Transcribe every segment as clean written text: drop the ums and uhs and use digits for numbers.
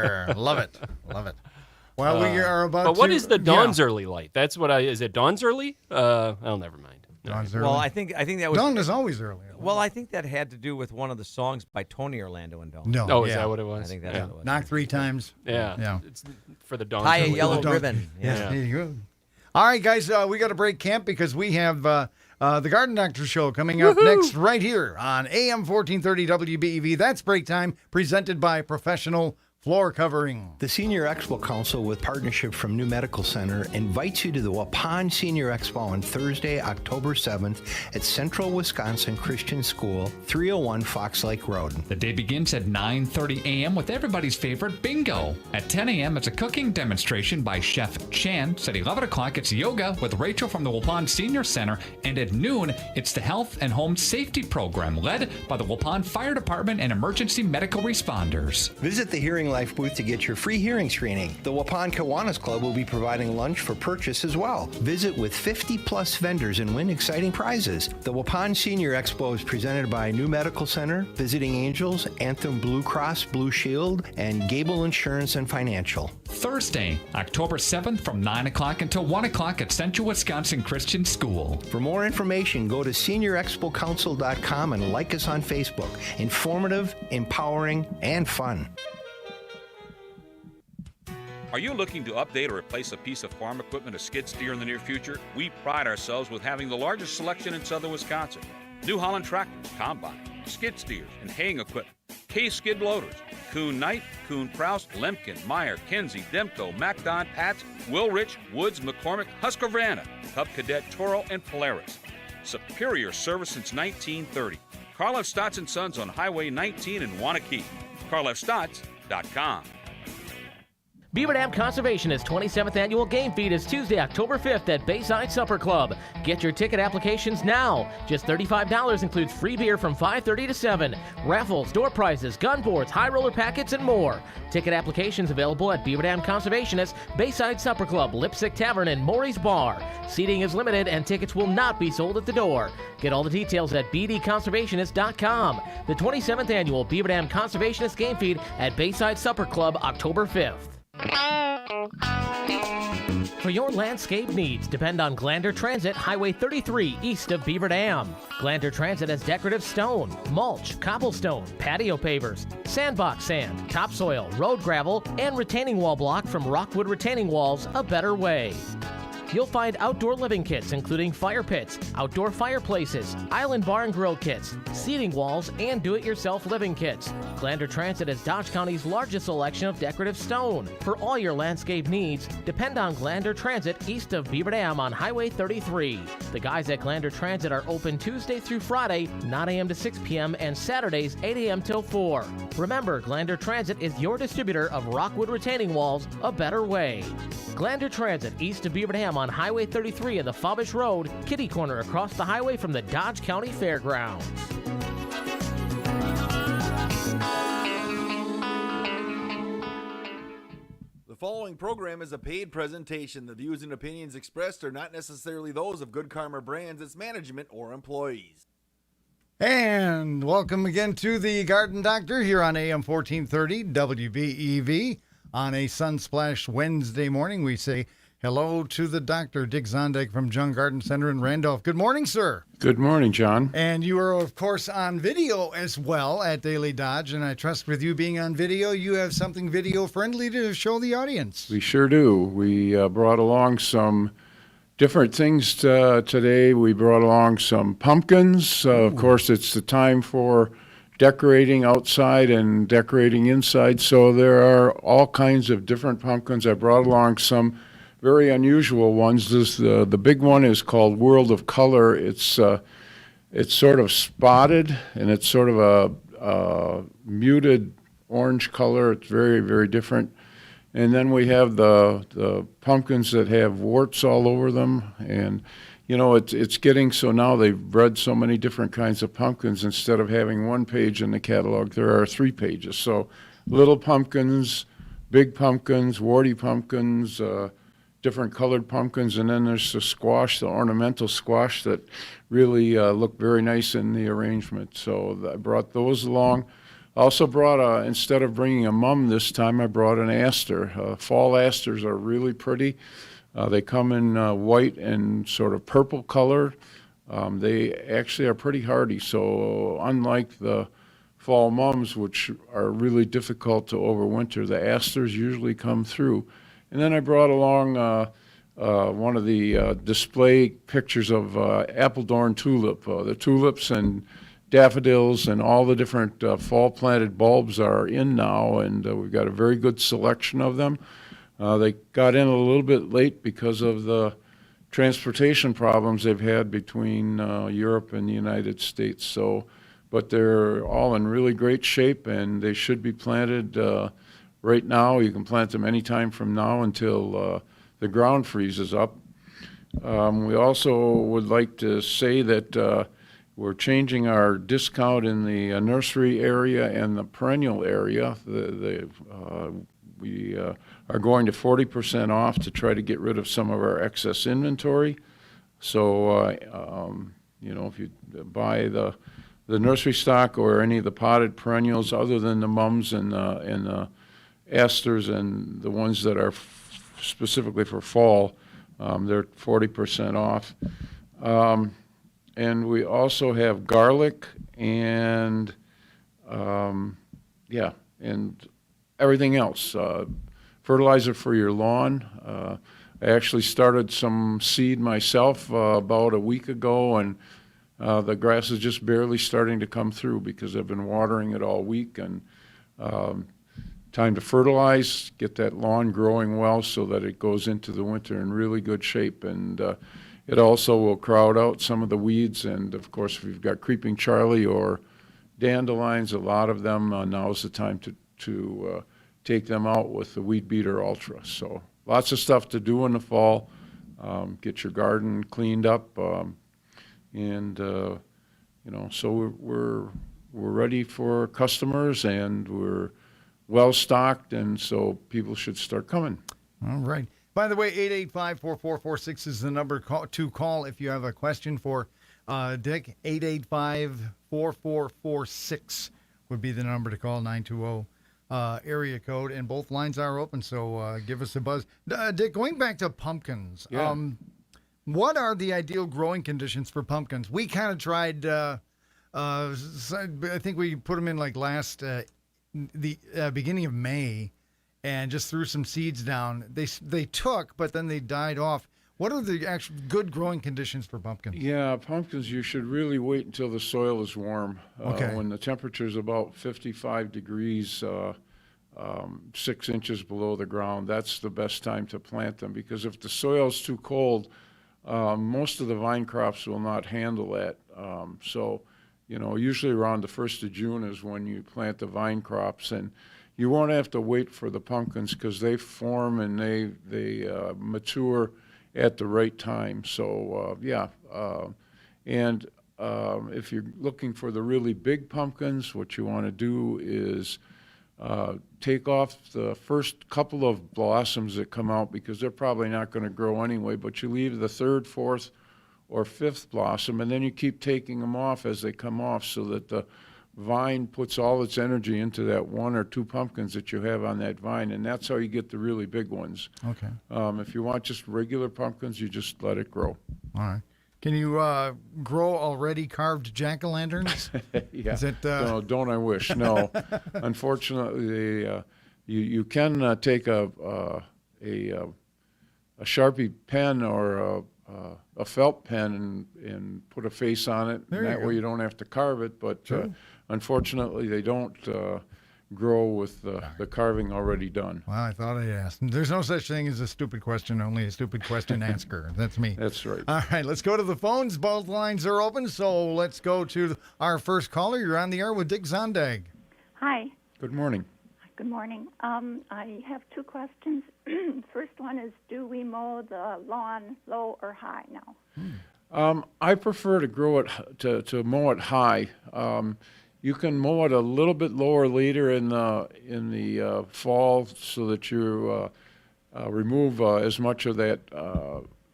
Fertilizer. Love it. Love it. Well, we are about But what to, is the Dawn's Early Light? That's what is it Dawn's Early? Oh, never mind. Dawn's early. Well, I think that was. Dawn is always early. Well, I think that had to do with one of the songs by Tony Orlando and Dawn. No. Oh, is that what it was? I think that's what it was. Knock 3 times. Yeah. It's for the Dawn's Tie a Early yellow Light. ribbon. Yes, Yeah. there you go. All right, guys, we got to break camp because we have the Garden Doctor Show coming up next right here on AM 1430 WBEV. That's break time, presented by Professional Floor Covering. The Senior Expo Council, with partnership from New Medical Center, invites you to the Waupun Senior Expo on Thursday, October 7th at Central Wisconsin Christian School, 301 Fox Lake Road. The day begins at 9:30 a.m. with everybody's favorite bingo. At 10 a.m., it's a cooking demonstration by Chef Chan. At 11 o'clock, it's yoga with Rachel from the Waupun Senior Center. And at noon, it's the Health and Home Safety Program led by the Waupun Fire Department and emergency medical responders. Visit the Hearing Life booth to get your free hearing screening. The Waupun Kiwanis Club will be providing lunch for purchase as well. Visit with 50-plus vendors and win exciting prizes. The Waupun Senior Expo is presented by New Medical Center, Visiting Angels, Anthem Blue Cross Blue Shield, and Gable Insurance and Financial. Thursday, October 7th from 9 o'clock until 1 o'clock at Central Wisconsin Christian School. For more information, go to seniorexpocouncil.com and like us on Facebook. Informative, empowering, and fun. Are you looking to update or replace a piece of farm equipment, a skid steer in the near future? We pride ourselves with having the largest selection in southern Wisconsin. New Holland tractors, combine, skid steers, and haying equipment. K-skid loaders, Kuhn Knight, Kuhn Kraus, Lemkin, Meyer, Kenzie, Demko, MacDon, Pats, Wilrich, Woods, McCormick, Husqvarna, Cub Cadet, Toro, and Polaris. Superior service since 1930. Karl F. Stotts & Sons on Highway 19 in Wanakee. KarlFStotts.com. Beaver Dam Conservationist 27th Annual Game Feed is Tuesday, October 5th at Bayside Supper Club. Get your ticket applications now. Just $35 includes free beer from 5:30 to 7, raffles, door prizes, gun boards, high roller packets, and more. Ticket applications available at Beaver Dam Conservationist, Bayside Supper Club, Lipstick Tavern, and Maury's Bar. Seating is limited and tickets will not be sold at the door. Get all the details at bdconservationist.com. The 27th Annual Beaver Dam Conservationist Game Feed at Bayside Supper Club, October 5th. For your landscape needs, depend on Glander Transit, Highway 33, east of Beaver Dam. Glander Transit has decorative stone, mulch, cobblestone, patio pavers, sandbox sand, topsoil, road gravel, and retaining wall block from Rockwood Retaining Walls, a better way. You'll find outdoor living kits, including fire pits, outdoor fireplaces, island bar and grill kits, seating walls, and do-it-yourself living kits. Glander Transit is Dodge County's largest selection of decorative stone. For all your landscape needs, depend on Glander Transit east of Beaver Dam on Highway 33. The guys at Glander Transit are open Tuesday through Friday, 9 a.m. to 6 p.m., and Saturdays, 8 a.m. till 4. Remember, Glander Transit is your distributor of Rockwood Retaining Walls, a better way. Glander Transit east of Beaver Dam on Highway 33 in the Fawbush Road, kitty corner across the highway from the Dodge County Fairgrounds. The following program is a paid presentation. The views and opinions expressed are not necessarily those of Good Karma Brands, its management, or employees. And welcome again to the Garden Doctor here on AM 1430 WBEV. On a Sunsplash Wednesday morning, we say hello to the doctor, Dick Zondag from Jung Garden Center in Randolph. Good morning, sir. Good morning, John. And you are, of course, on video as well at Daily Dodge, and I trust with you being on video, you have something video-friendly to show the audience. We sure do. We brought along some different things today. We brought along some pumpkins. Of course, it's the time for decorating outside and decorating inside, so there are all kinds of different pumpkins. I brought along some very unusual ones. The big one is called World of Color. It's sort of spotted, and it's sort of a muted orange color. It's very, very different. And then we have the pumpkins that have warts all over them, and you know, it's getting so now they've bred so many different kinds of pumpkins. Instead of having one page in the catalog, there are 3 pages. So little pumpkins, big pumpkins, warty pumpkins, different colored pumpkins, and then there's the squash, the ornamental squash that really look very nice in the arrangement. So I brought those along. Also brought, instead of bringing a mum this time, I brought an aster. Fall asters are really pretty. They come in white and sort of purple color. They actually are pretty hardy, so unlike the fall mums, which are really difficult to overwinter, the asters usually come through. And then I brought along one of the display pictures of Appledorn tulip. The tulips and daffodils and all the different fall-planted bulbs are in now, and we've got a very good selection of them. They got in a little bit late because of the transportation problems they've had between Europe and the United States. But they're all in really great shape, and they should be planted right now. You can plant them anytime from now until the ground freezes up. We also would like to say that we're changing our discount in the nursery area and the perennial area. We are going to 40% off to try to get rid of some of our excess inventory. So, if you buy the nursery stock or any of the potted perennials other than the mums and the asters and the ones that are specifically for fall, they're 40% off. And we also have garlic and, and everything else. Fertilizer for your lawn. I actually started some seed myself about a week ago, and the grass is just barely starting to come through because I've been watering it all week. And time to fertilize, get that lawn growing well so that it goes into the winter in really good shape. And it also will crowd out some of the weeds. And, of course, if you've got creeping Charlie or dandelions, a lot of them, now is the time to take them out with the Weed Beater Ultra. So lots of stuff to do in the fall. Get your garden cleaned up. So we're ready for customers, and we're well stocked, and so people should start coming. All right. By the way, 885-4446 is the number to call if you have a question for Dick. 885-4446 would be the number to call, 920 area code, and both lines are open, so give us a buzz. Dick, going back to pumpkins, what are the ideal growing conditions for pumpkins? We kind of tried, I think we put them in like the beginning of May, and just threw some seeds down. They took, but then they died off. What are the actual good growing conditions for pumpkins? Yeah, pumpkins, you should really wait until the soil is warm. Okay. When the temperature is about 55 degrees, 6 inches below the ground, that's the best time to plant them, because if the soil is too cold, most of the vine crops will not handle that. Usually around the 1st of June is when you plant the vine crops, and you won't have to wait for the pumpkins because they form and they mature at the right time. So, if you're looking for the really big pumpkins, what you want to do is take off the first couple of blossoms that come out, because they're probably not going to grow anyway, but you leave the 3rd, 4th, or 5th blossom, and then you keep taking them off as they come off so that the vine puts all its energy into that 1 or 2 pumpkins that you have on that vine, and that's how you get the really big ones. Okay. If you want just regular pumpkins, you just let it grow. All right. Can you grow already carved jack-o'-lanterns? Yeah. Is it, No, don't I wish? No. Unfortunately, you can take a Sharpie pen or a felt pen and put a face on it. There That you way go. you don't have to carve it. But True. unfortunately, they don't grow with the carving already done. Well, I thought I'd ask. There's no such thing as a stupid question, only a stupid question asker. That's me. That's right. All right, let's go to the phones. Both lines are open, so let's go to our first caller. You're on the air with Dick Zondag. Hi. Good morning. Good morning. I have 2 questions. First one is, do we mow the lawn low or high now? I prefer to grow it to mow it high. You can mow it a little bit lower later in the fall so that you remove as much of that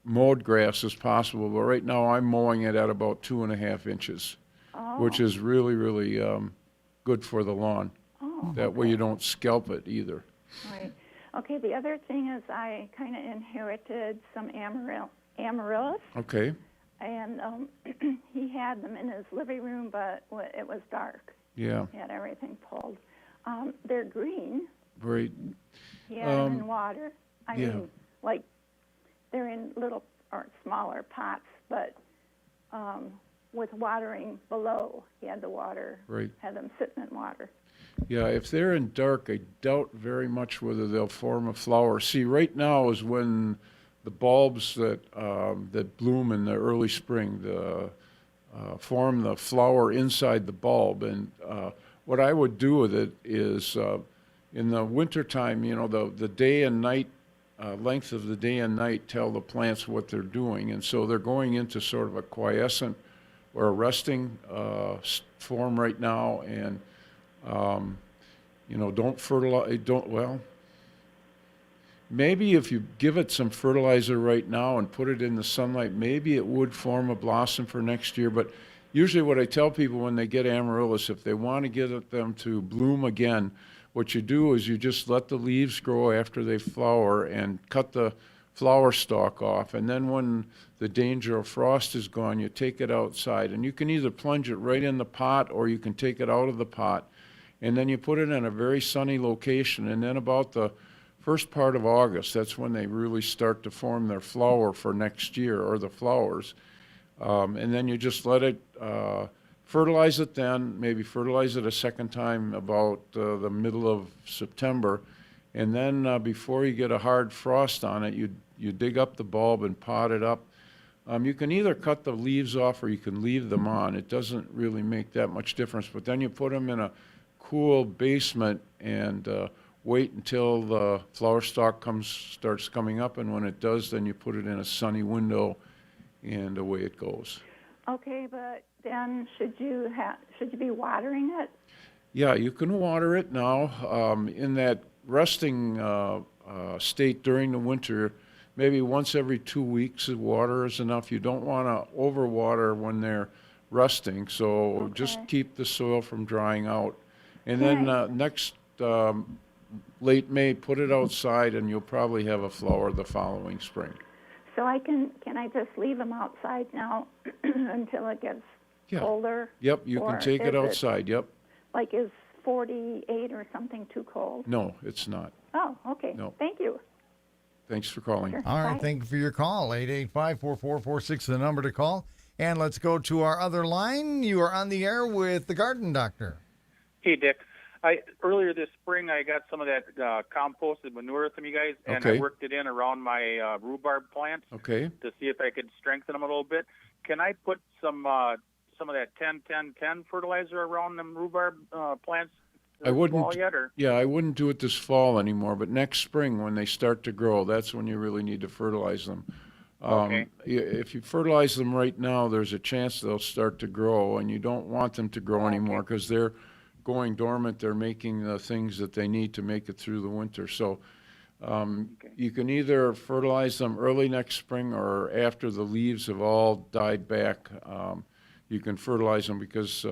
mowed grass as possible. But right now I'm mowing it at about 2.5 inches, which is really, really good for the lawn. Oh, That way you don't scalp it either. right. Okay, the other thing is I kind of inherited some amaryllis, Okay. and he had them in his living room, but it was dark. Yeah. He had everything pulled. They're green. Great. He had them in water. I yeah. mean, like they're in little or smaller pots, but with watering below. He had the water, Right. had them sitting in water. Yeah, if they're in dark, I doubt very much whether they'll form a flower. See, right now is when the bulbs that bloom in the early spring form the flower inside the bulb. And what I would do with it is in the wintertime, the day and night, length of the day and night tell the plants what they're doing. And so they're going into sort of a quiescent or a resting form right now. And don't fertilize, maybe if you give it some fertilizer right now and put it in the sunlight, maybe it would form a blossom for next year. But usually what I tell people when they get amaryllis, if they want to get them to bloom again, what you do is you just let the leaves grow after they flower and cut the flower stalk off. And then when the danger of frost is gone, you take it outside. And you can either plunge it right in the pot or you can take it out of the pot. And then you put it in a very sunny location. And then about the first part of August, that's when they really start to form their flower for next year, or the flowers. And then you just let it fertilize it then, maybe fertilize it a second time about the middle of September. And then before you get a hard frost on it, you dig up the bulb and pot it up. You can either cut the leaves off or you can leave them on. It doesn't really make that much difference. But then you put them in a cool basement and wait until the flower stalk starts coming up. And when it does, then you put it in a sunny window, and away it goes. Okay, but then should you be watering it? Yeah, you can water it now. In that resting state during the winter, maybe once every 2 weeks of water is enough. You don't want to overwater when they're resting, so just keep the soil from drying out. And then next late May, put it outside, and you'll probably have a flower the following spring. So can I just leave them outside now until it gets colder? Yep, you can take it outside. Yep. Like is 48 or something too cold? No, it's not. Oh, okay. No. Thank you. Thanks for calling. Sure. All right, Bye. thank you for your call. 885-4446, the number to call. And let's go to our other line. You are on the air with the Garden Doctor. Hey, Dick. Earlier this spring, I got some of that composted manure from you guys, and Okay. I worked it in around my rhubarb plants Okay. to see if I could strengthen them a little bit. Can I put some of that 10-10-10 fertilizer around them rhubarb plants I wouldn't. fall yet, or? Yeah, I wouldn't do it this fall anymore. But next spring, when they start to grow, that's when you really need to fertilize them. Okay. If you fertilize them right now, there's a chance they'll start to grow, and you don't want them to grow anymore because they're going dormant. They're making the things that they need to make it through the winter. So you can either fertilize them early next spring or after the leaves have all died back. You can fertilize them because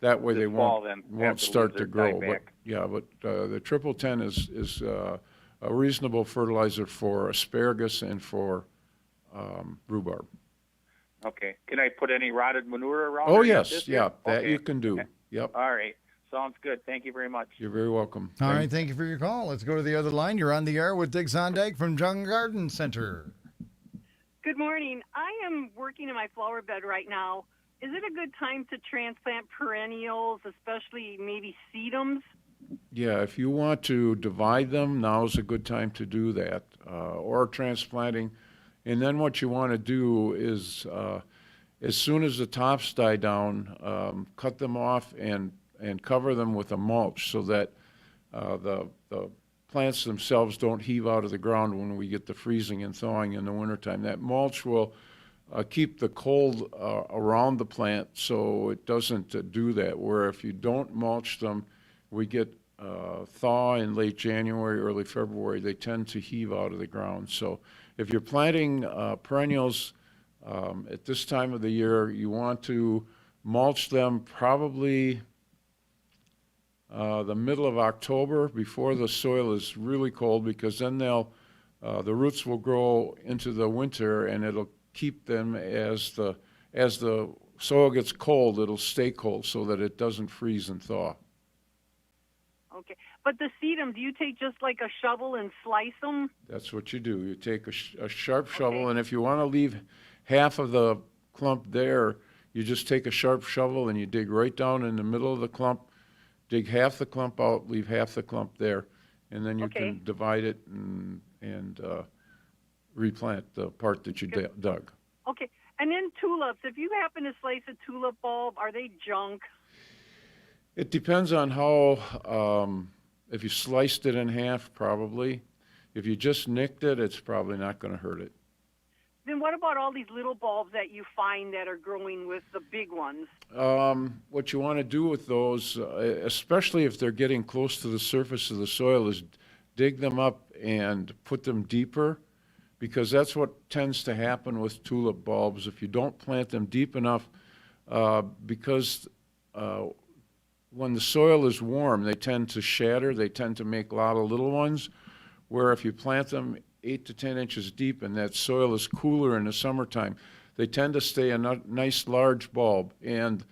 that way This they fall, won't then, after the start leaves to have grow. died But back. yeah, but the triple 10 is a reasonable fertilizer for asparagus and for rhubarb. Okay. Can I put any rotted manure around? Oh there yet yes, this year? yeah, that Okay. you can do. Yep, All right. Sounds good. Thank you very much. you're very welcome. All right, thank you for your call. Let's go to the other line. You're on the air with Dick Zondag from Jung Garden Center. Good morning. I am working in my flower bed right now. Is it a good time to transplant perennials, especially maybe sedums? Yeah, if you want to divide them, now's a good time to do that, or transplanting. And then what you want to do is, as soon as the tops die down, cut them off and cover them with a mulch so that the plants themselves don't heave out of the ground when we get the freezing and thawing in the wintertime. That mulch will keep the cold around the plant so it doesn't do that, where if you don't mulch them, we get thaw in late January, early February, they tend to heave out of the ground. So if you're planting perennials at this time of the year, you want to mulch them probably the middle of October before the soil is really cold, because then the roots will grow into the winter, and it'll keep them as the soil gets cold, it'll stay cold so that it doesn't freeze and thaw. Okay. But the sedum, do you take just like a shovel and slice them? That's what you do. You take a sharp shovel, and if you want to leave half of the clump there, you just take a sharp shovel and you dig right down in the middle of the clump, dig half the clump out, leave half the clump there, and then you can divide it and replant the part that you dug. Okay. And then tulips, if you happen to slice a tulip bulb, are they junk? It depends on how, if you sliced it in half, probably. If you just nicked it, it's probably not going to hurt it. Then what about all these little bulbs that you find that are growing with the big ones? What you want to do with those, especially if they're getting close to the surface of the soil, is dig them up and put them deeper, because that's what tends to happen with tulip bulbs. If you don't plant them deep enough, because when the soil is warm, they tend to shatter. They tend to make a lot of little ones, where if you plant them 8 to 10 inches deep and that soil is cooler in the summertime, they tend to stay a nice large bulb. And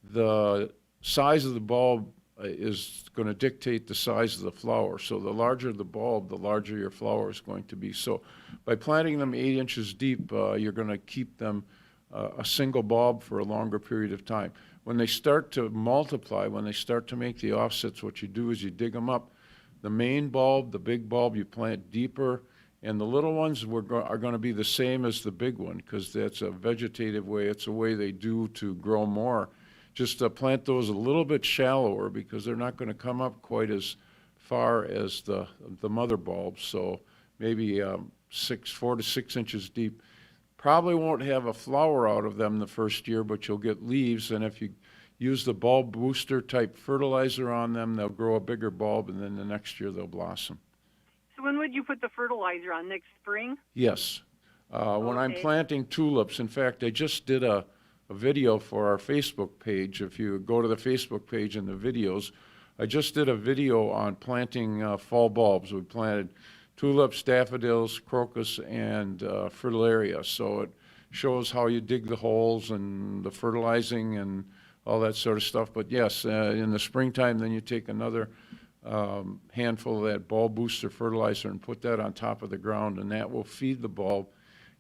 the size of the bulb is going to dictate the size of the flower. So the larger the bulb, the larger your flower is going to be. So by planting them 8 inches deep, you're going to keep them a single bulb for a longer period of time. When they start to multiply, when they start to make the offsets, what you do is you dig them up. The main bulb, the big bulb, you plant deeper, and the little ones are going to be the same as the big one, because that's a vegetative way. It's a way they do to grow more. Just plant those a little bit shallower, because they're not going to come up quite as far as the mother bulbs. So maybe 4 to 6 inches deep. Probably won't have a flower out of them the first year, but you'll get leaves. And if you use the bulb booster type fertilizer on them, they'll grow a bigger bulb, and then the next year they'll blossom. So when would you put the fertilizer on? Next spring? Yes. When I'm planting tulips, in fact, I just did a video for our Facebook page. If you go to the Facebook page and the videos, I just did a video on planting fall bulbs. We planted tulips, daffodils, crocus, and fritillaria. So it shows how you dig the holes and the fertilizing and all that sort of stuff. But yes, in the springtime, then you take another handful of that bulb booster fertilizer and put that on top of the ground, and that will feed the bulb.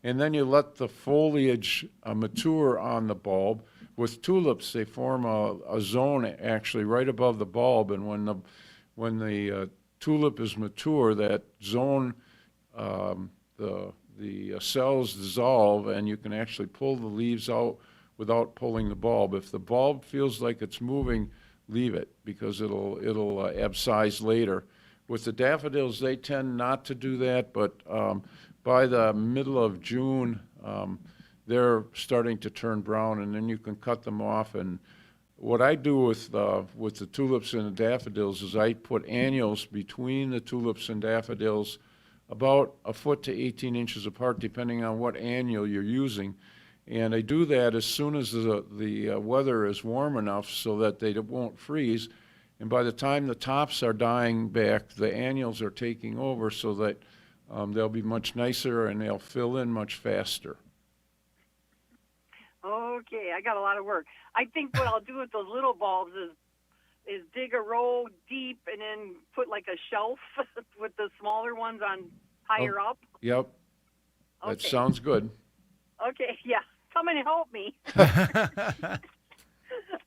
And then you let the foliage mature on the bulb. With tulips, they form a zone actually right above the bulb, and when the tulip is mature, that zone, the cells dissolve, and you can actually pull the leaves out without pulling the bulb. If the bulb feels like it's moving, leave it, because it'll abscise later. With the daffodils, they tend not to do that, but by the middle of June, they're starting to turn brown, and then you can cut them off. And what I do with the tulips and the daffodils is I put annuals between the tulips and daffodils about a foot to 18 inches apart, depending on what annual you're using. And I do that as soon as the weather is warm enough so that they won't freeze. And by the time the tops are dying back, the annuals are taking over, so that they'll be much nicer and they'll fill in much faster. Okay, I got a lot of work. I think what I'll do with those little bulbs is dig a row deep and then put like a shelf with the smaller ones on higher up. Yep. Okay. That sounds good. Okay, yeah. Come and help me.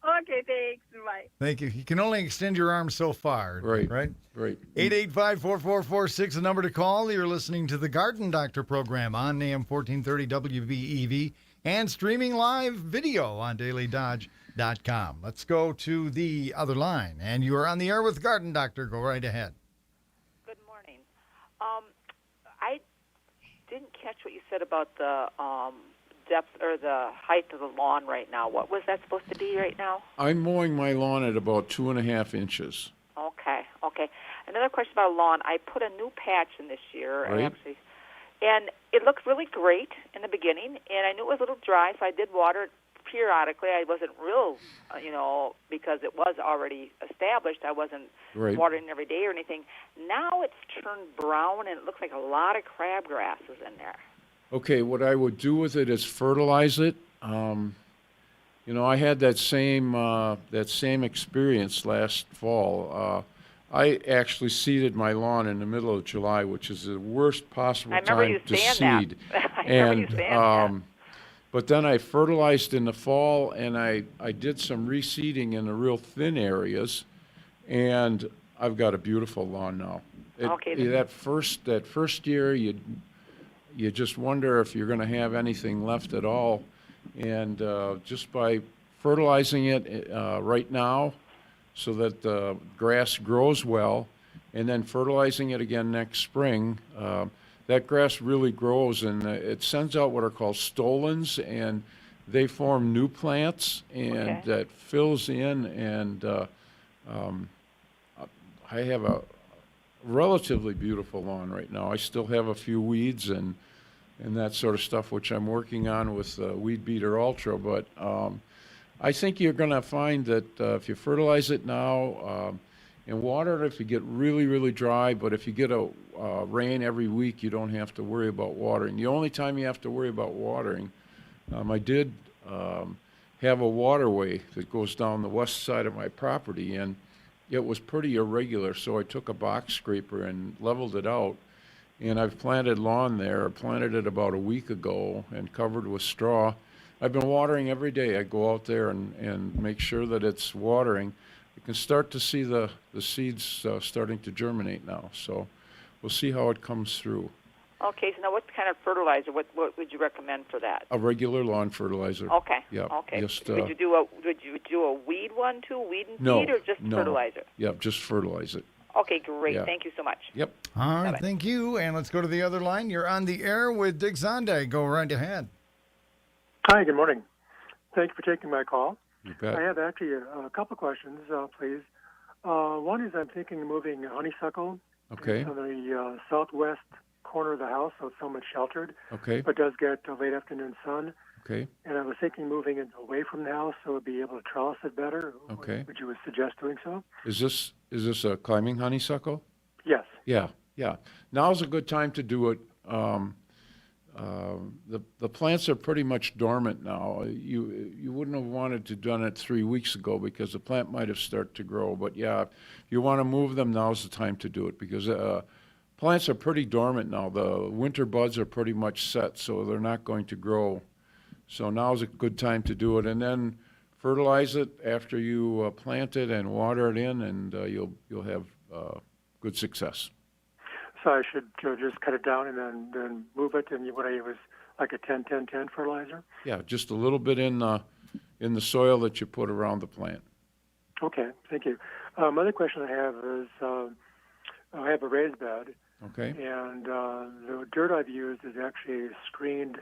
Okay, thanks. Bye. Thank you. You can only extend your arm so far. Right. Right? Right. 885-4446, the number to call. You're listening to the Garden Doctor program on AM 1430 WVEV and streaming live video on dailydodge.com. Let's go to the other line. And you are on the air with Garden Doctor. Go right ahead. Good morning. I didn't catch what you said about the depth or the height of the lawn right now. What was that supposed to be right now? I'm mowing my lawn at about 2.5 inches. Okay. Another question about lawn. I put a new patch in this year, Right. And it looked really great in the beginning, and I knew it was a little dry, so I did water it periodically. I wasn't real, because it was already established. I wasn't Right. watering every day or anything. Now it's turned brown, and it looks like a lot of crabgrass is in there. Okay, what I would do with it is fertilize it. I had that same experience last fall. I actually seeded my lawn in the middle of July, which is the worst possible time to seed. I remember you saying that. But then I fertilized in the fall, and I did some reseeding in the real thin areas, and I've got a beautiful lawn now. That first year, you just wonder if you're going to have anything left at all, and just by fertilizing it right now, so that the grass grows well, and then fertilizing it again next spring, that grass really grows, and it sends out what are called stolons, and they form new plants, and that fills in, and I have a relatively beautiful lawn right now. I still have a few weeds and that sort of stuff, which I'm working on with Weed Beater Ultra, but I think you're going to find that if you fertilize it now and water it if you get really, really dry, but if you get a rain every week, you don't have to worry about watering. The only time you have to worry about watering, I did have a waterway that goes down the west side of my property, and it was pretty irregular, so I took a box scraper and leveled it out, and I've planted lawn there. I planted it about a week ago and covered with straw. I've been watering every day. I go out there and make sure that it's watering. You can start to see the seeds starting to germinate now. So we'll see how it comes through. Okay, so now what kind of fertilizer? What would you recommend for that? A regular lawn fertilizer. Okay. Yeah. Okay. Just, would you do a weed one too, weed and seed, or just fertilizer? Yeah, just fertilize it. Okay, great. Yeah. Thank you so much. Yep. All right, Bye-bye. thank you. And let's go to the other line. You're on the air with Dick Zondag. Go right ahead. Hi, good morning. Thank you for taking my call. You bet. I have actually a couple questions, please. One is I'm thinking of moving honeysuckle Okay. to the southwest corner of the house, so it's somewhat sheltered, Okay. but does get late afternoon sun. Okay. And I was thinking moving it away from the house so it would be able to trellis it better. Okay. Would you suggest doing so? Is this a climbing honeysuckle? Yes. Yeah. Now's a good time to do it. The plants are pretty much dormant now. You wouldn't have wanted to done it 3 weeks ago because the plant might have started to grow. But yeah, if you want to move them, now's the time to do it because plants are pretty dormant now. The winter buds are pretty much set, so they're not going to grow. So now's a good time to do it, and then fertilize it after you plant it and water it in, and you'll have good success. So I should just cut it down and then move it, and what I use like a 10-10-10 fertilizer? Yeah, just a little bit in the soil that you put around the plant. Okay, thank you. Another question I have is I have a raised bed, Okay. and the dirt I've used is actually screened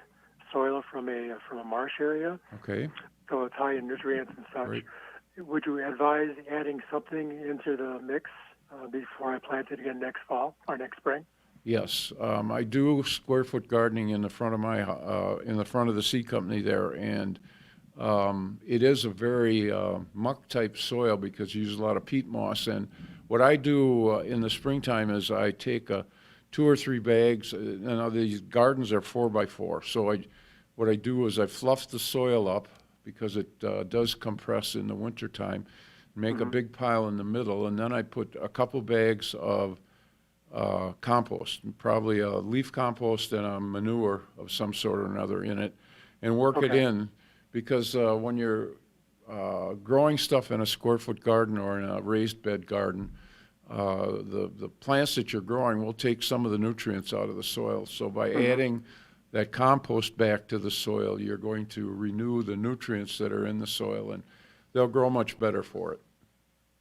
soil from a marsh area, Okay. so it's high in nutrients and such. Great. Would you advise adding something into the mix before I plant it again next fall or next spring? Yes, I do square foot gardening in the front of my in the front of the seed company there, and it is a very muck type soil because you use a lot of peat moss. And what I do in the springtime is I take 2 or 3 bags. Now these gardens are 4x4, so what I do is I fluff the soil up because it does compress in the wintertime. Make a big pile in the middle, and then I put a couple bags of compost, probably a leaf compost and a manure of some sort or another in it, and work it in, because when you're growing stuff in a square foot garden or in a raised bed garden, the plants that you're growing will take some of the nutrients out of the soil. So by adding that compost back to the soil, you're going to renew the nutrients that are in the soil, and they'll grow much better for it.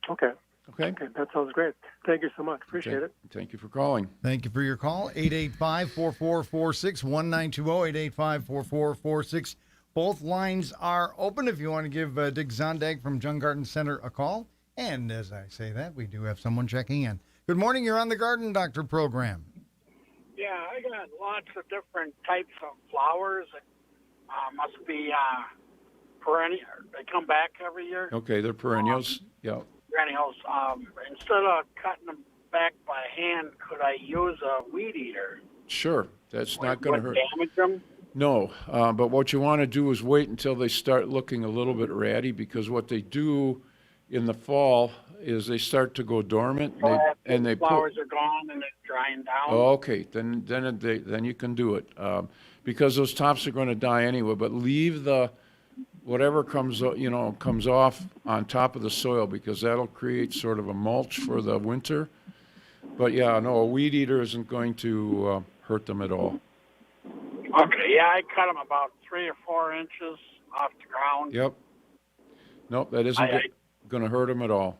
Okay. Okay. Okay, that sounds great. Thank you so much. Appreciate it. Thank you for calling. Thank you for your call. 885-4446, 1920-885-4446. Both lines are open if you want to give Dick Zondag from Jung Garden Center a call. And as I say that, we do have someone checking in. Good morning. You're on the Garden Doctor program. Yeah, I got lots of different types of flowers. It must be perennial. They come back every year. Okay, they're perennials. Yeah. Perennials. Instead of cutting them back by hand, could I use a weed eater? Sure. That's not going to Would hurt. damage them? No, but what you want to do is wait until they start looking a little bit ratty, because what they do in the fall is they start to go dormant, and they flowers are gone and it's drying down. Oh, okay, then you can do it, because those tops are going to die anyway. But leave the whatever comes off on top of the soil, because that'll create sort of a mulch for the winter. But yeah, no, a weed eater isn't going to hurt them at all. Okay, yeah, I cut them about 3 or 4 inches off the ground. Yep. Nope, that isn't going to hurt them at all.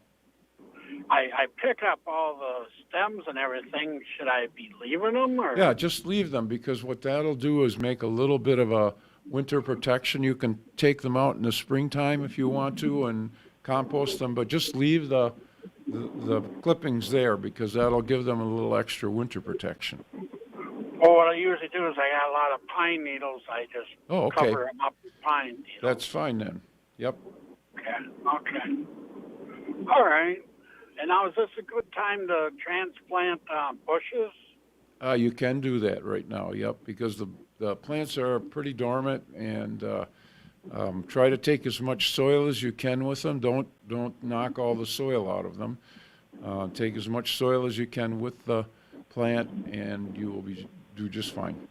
I pick up all the stems and everything. Should I be leaving them? Or? Yeah, just leave them, because what that'll do is make a little bit of a winter protection. You can take them out in the springtime if you want to and compost them, but just leave the clippings there, because that'll give them a little extra winter protection. Well, what I usually do is I got a lot of pine needles. I just cover them up with pine needles. That's fine then. Yep. Okay. All right. And now, is this a good time to transplant bushes? You can do that right now, yep, because the plants are pretty dormant, and try to take as much soil as you can with them. Don't knock all the soil out of them. Take as much soil as you can with the plant, and you will do just fine.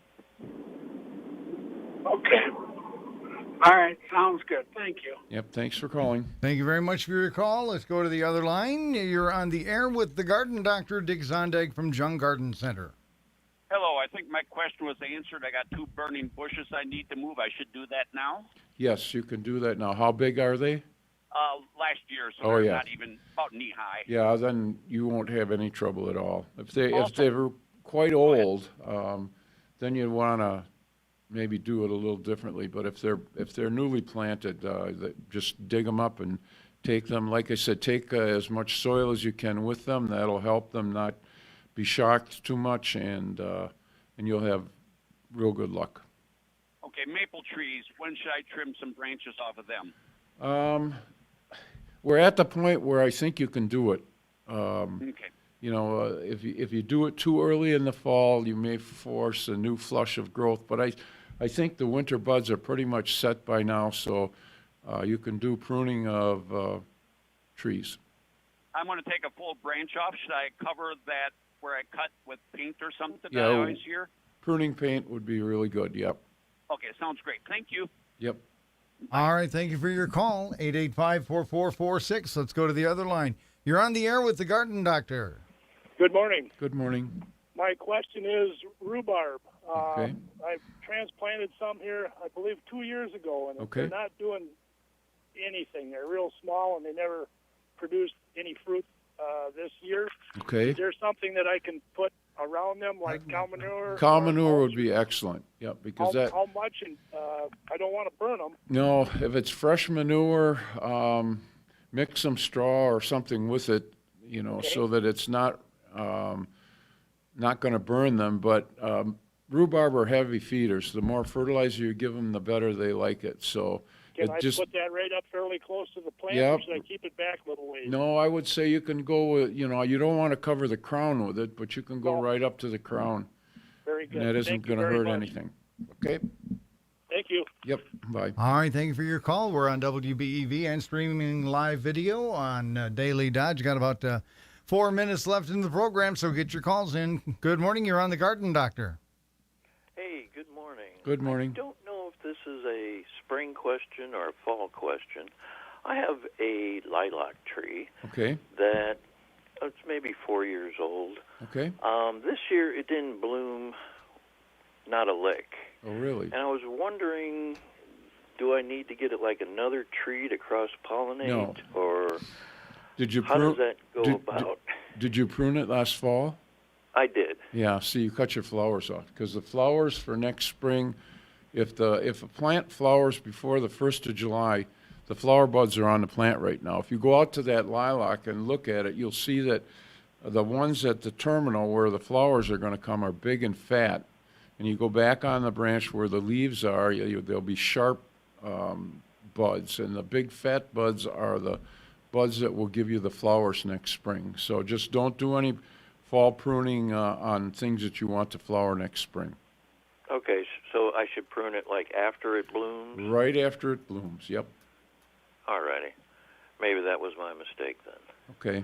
Okay. All right, sounds good. Thank you. Yep, thanks for calling. Thank you very much for your call. Let's go to the other line. You're on the air with the garden doctor, Dick Zondag from Jung Garden Center. Hello, I think my question was answered. I got 2 burning bushes I need to move. I should do that now? Yes, you can do that now. How big are they? Last year, so they're yeah. not even about knee high. Yeah, then you won't have any trouble at all. If they're quite old, then you want to maybe do it a little differently. But if they're newly planted, just dig them up and take them. Like I said, take as much soil as you can with them. That'll help them not be shocked too much, and you'll have real good luck. Okay, maple trees. When should I trim some branches off of them? We're at the point where I think you can do it. Okay. If you do it too early in the fall, you may force a new flush of growth. But I think the winter buds are pretty much set by now, so you can do pruning of trees. I'm going to take a full branch off. Should I cover that where I cut with paint or something? Yeah, I always hear. Pruning paint would be really good. Yep. Okay, sounds great. Thank you. Yep. All right, thank you for your call, 885-4446. Let's go to the other line. You're on the air with the garden doctor. Good morning. Good morning. My question is rhubarb. Okay. I've transplanted some here, I believe, 2 years ago, and Okay. they're not doing anything. They're real small, and they never produced any fruit this year. Okay. Is there something that I can put around them, like cow manure? Cow manure would be excellent. Yep, because How much? And I don't want to burn them. No, if it's fresh manure, mix some straw or something with it, so that it's not going to burn them. But rhubarb are heavy feeders. The more fertilizer you give them, the better they like it. So Can I put that right up fairly close to the plant, Yep. or should I keep it back a little ways? No, I would say you can go with, you don't want to cover the crown with it, but you can go right up to the crown. Very good. And that isn't Thank you going to very hurt much. anything. Okay? Thank you. Yep, bye. All right, thank you for your call. We're on WBEV and streaming live video on Daily Dodge. Got about 4 minutes left in the program, so get your calls in. Good morning. You're on the garden doctor. Hey, good morning. Good morning. I don't know if this is a spring question or a fall question. I have a lilac tree Okay. that it's maybe 4 years old. Okay. This year it didn't bloom, not a lick. Oh, really? And I was wondering, do I need to get it like another tree to cross-pollinate? No. Or Did you how does that go about? Did you prune it last fall? I did. Yeah, so you cut your flowers off, because the flowers for next spring, if a plant flowers before the 1st of July, the flower buds are on the plant right now. If you go out to that lilac and look at it, you'll see that the ones at the terminal where the flowers are going to come are big and fat. And you go back on the branch where the leaves are, there'll be sharp buds, and the big fat buds are the buds that will give you the flowers next spring. So just don't do any fall pruning on things that you want to flower next spring. Okay, so I should prune it like after it blooms? Right after it blooms, yep. All righty. Maybe that was my mistake then. Okay.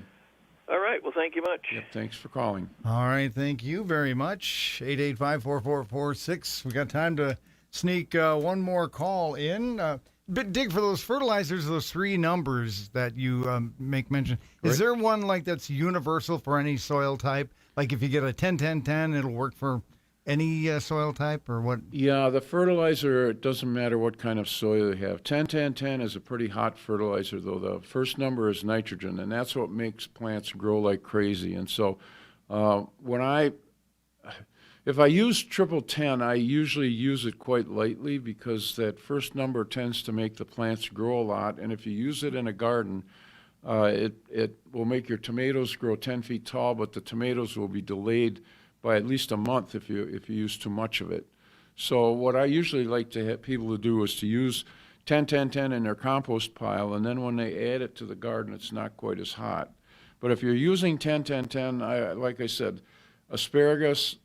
All right, well, thank you much. Yep, thanks for calling. All right, thank you very much. 885-4446. We got time to sneak one more call in. But Dick, for those fertilizers, those three numbers that you make mention, is there one like that's universal for any soil type? Like if you get a 10-10-10, it'll work for any soil type, or what? Yeah, the fertilizer, it doesn't matter what kind of soil you have. 10-10-10 is a pretty hot fertilizer, though. The first number is nitrogen, and that's what makes plants grow like crazy. And so if I use 10-10, I usually use it quite lightly because that first number tends to make the plants grow a lot. And if you use it in a garden, it will make your tomatoes grow 10 feet tall, but the tomatoes will be delayed by at least a month if you use too much of it. So what I usually like to have people to do is to use 10-10-10 in their compost pile, and then when they add it to the garden, it's not quite as hot. But if you're using 10-10-10, like I said, asparagus,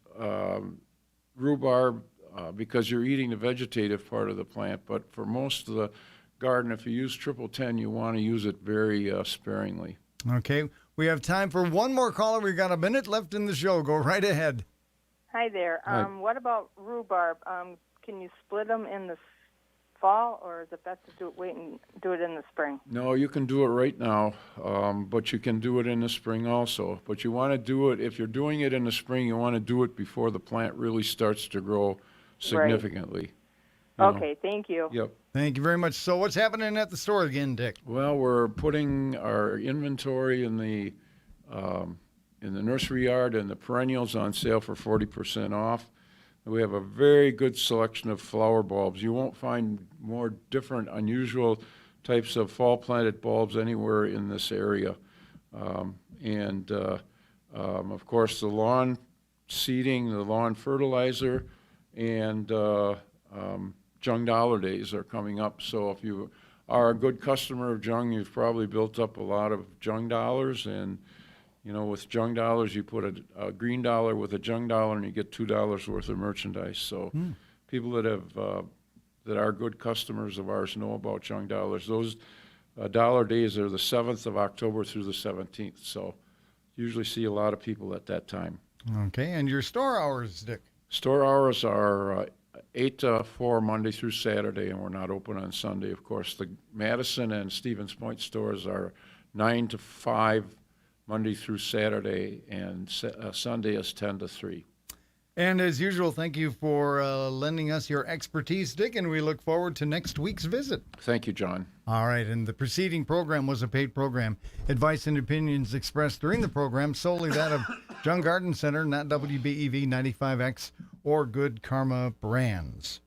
rhubarb, because you're eating the vegetative part of the plant. But for most of the garden, if you use 10-10, you want to use it very sparingly. Okay. We have time for one more caller. We've got a minute left in the show. Go right ahead. Hi there. Hi. What about rhubarb? Can you split them in the fall, or is it best to wait and do it in the spring? No, you can do it right now, but you can do it in the spring also. But you want to do it, if you're doing it in the spring, you want to do it before the plant really starts to grow significantly. Okay, thank you. Yep. Thank you very much. So what's happening at the store again, Dick? Well, we're putting our inventory in the nursery yard and the perennials on sale for 40% off. We have a very good selection of flower bulbs. You won't find more different, unusual types of fall-planted bulbs anywhere in this area. Of course, the lawn seeding, the lawn fertilizer, and Jung Dollar Days are coming up. So if you are a good customer of Jung, you've probably built up a lot of Jung dollars. And, you know, with Jung dollars, you put a green dollar with a Jung dollar and you get $2 worth of merchandise. So people that are good customers of ours know about Jung dollars. Those dollar days are the 7th of October through the 17th. So usually see a lot of people at that time. Okay. And your store hours, Dick? Store hours are 8 to 4 Monday through Saturday, and we're not open on Sunday, of course. The Madison and Stevens Point stores are 9 to 5 Monday through Saturday, and Sunday is 10 to 3. And as usual, thank you for lending us your expertise, Dick, and we look forward to next week's visit. Thank you, John. All right, and the preceding program was a paid program. Advice and opinions expressed during the program solely that of Jung Garden Center, not WBEV 95X or Good Karma Brands.